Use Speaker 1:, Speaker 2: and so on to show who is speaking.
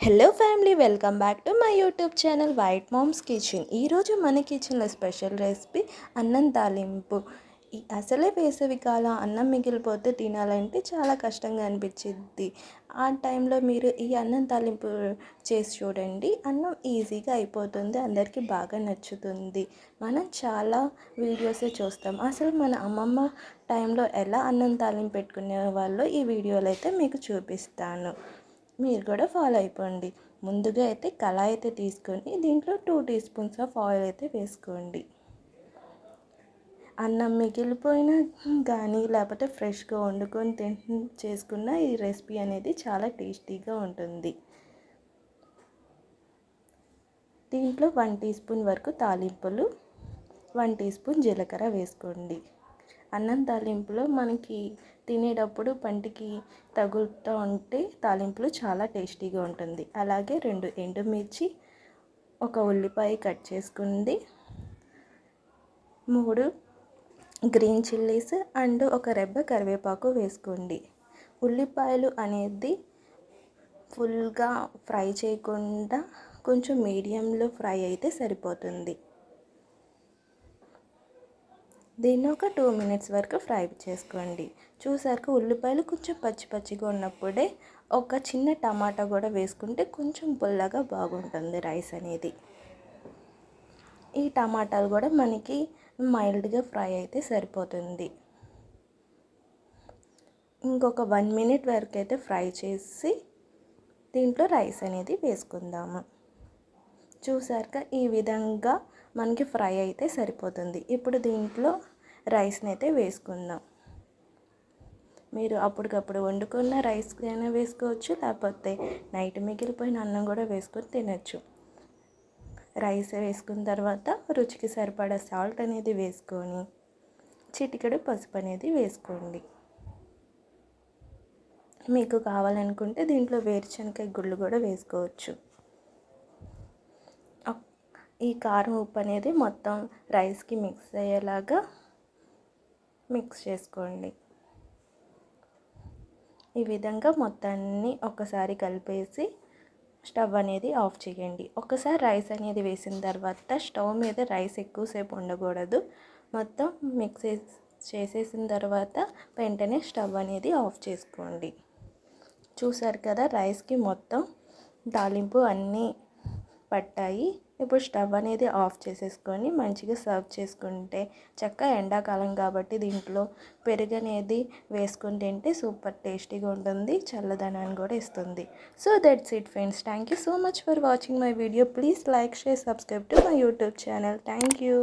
Speaker 1: Hello family, welcome back to my YouTube channel White Mom's Kitchen. ఈరోజు మన కిచెన్లో special recipe అన్నం తాలింపు. అసలే వేసవి కాలం అన్నం మిగిలిపోతే తినాలంటే చాలా కష్టంగా అనిపించింది. ఆ టైంలో మీరు ఈ అన్నం తాలింపు చేసి చూడండి. అన్నం ఈజీగా అయిపోతుంది, అందరికీ బాగా నచ్చుతుంది. మనం చాలా వీడియోసే చూస్తాం. అసలు మన అమ్మమ్మ టైంలో ఎలా అన్నం తాలింపు పెట్టుకునే వాళ్ళో ఈ వీడియోలో అయితే మీకు చూపిస్తాను. మీరు కూడా ఫాలో అయిపోండి. ముందుగా అయితే కళాయి అయితే తీసుకొని దీంట్లో 2 టీ స్పూన్స్ ఆఫ్ ఆయిల్ అయితే వేసుకోండి. అన్నం మిగిలిపోయినా కానీ లేకపోతే ఫ్రెష్గా వండుకొని చేసుకున్న ఈ రెసిపీ అనేది చాలా టేస్టీగా ఉంటుంది. దీంట్లో 1 టీ స్పూన్ వరకు తాలింపులు, 1 టీ స్పూన్ జీలకర్ర వేసుకోండి. అన్నం తాలింపులో మనకి తినేటప్పుడు పంటికి తగులుతూ ఉంటే తాలింపులు చాలా టేస్టీగా ఉంటుంది. అలాగే 2 ఎండుమిర్చి, 1 ఉల్లిపాయ కట్ చేసుకుంది, 3 గ్రీన్ చిల్లీస్ అండ్ 1 రెబ్బ కరివేపాకు వేసుకోండి. ఉల్లిపాయలు అనేది ఫుల్గా ఫ్రై చేయకుండా కొంచెం మీడియంలో ఫ్రై అయితే సరిపోతుంది. దీన్ని ఒక 2 మినిట్స్ వరకు ఫ్రై చేసుకోండి. చూసాక ఉల్లిపాయలు కొంచెం పచ్చి పచ్చిగా ఉన్నప్పుడే ఒక చిన్న టమాటా కూడా వేసుకుంటే కొంచెం పుల్లగా బాగుంటుంది రైస్ అనేది. ఈ టమాటాలు కూడా మనకి మైల్డ్గా ఫ్రై అయితే సరిపోతుంది. ఇంకొక 1 మినిట్ వరకు అయితే ఫ్రై చేసి దీంట్లో రైస్ అనేది వేసుకుందాము. చూసాక ఈ విధంగా మనకి ఫ్రై అయితే సరిపోతుంది. ఇప్పుడు దీంట్లో రైస్ని అయితే వేసుకుందాం. మీరు అప్పటికప్పుడు వండుకున్న రైస్ అయినా వేసుకోవచ్చు, లేకపోతే నైట్ మిగిలిపోయిన అన్నం కూడా వేసుకొని తినచ్చు. రైస్ వేసుకున్న తర్వాత రుచికి సరిపడా సాల్ట్ అనేది వేసుకొని చిటికెడు పసుపు అనేది వేసుకోండి. మీకు కావాలనుకుంటే దీంట్లో వేరుశనగకాయ గుళ్ళు కూడా వేసుకోవచ్చు. ఈ కారం ఉప్పు అనేది మొత్తం రైస్కి మిక్స్ అయ్యేలాగా మిక్స్ చేసుకోండి. ఈ విధంగా మొత్తాన్ని ఒకసారి కలిపేసి స్టవ్ అనేది ఆఫ్ చేయండి. ఒకసారి రైస్ అనేది వేసిన తర్వాత స్టవ్ మీద రైస్ ఎక్కువసేపు ఉండకూడదు. మొత్తం మిక్స్ చేసేసిన తర్వాత వెంటనే స్టవ్ అనేది ఆఫ్ చేసుకోండి. చూసారు కదా, రైస్కి మొత్తం తాలింపు అన్నీ పట్టాయి. ఇప్పుడు స్టవ్ అనేది ఆఫ్ చేసేసుకొని మంచిగా సర్వ్ చేసుకుంటే, చక్కగా ఎండాకాలం కాబట్టి దీంట్లో పెరుగు అనేది వేసుకొని తింటే సూపర్ టేస్టీగా ఉంటుంది, చల్లదనాన్ని కూడా ఇస్తుంది. So that's it friends. Thank you so much for watching my video. Please like, share, subscribe to my YouTube channel. Thank you.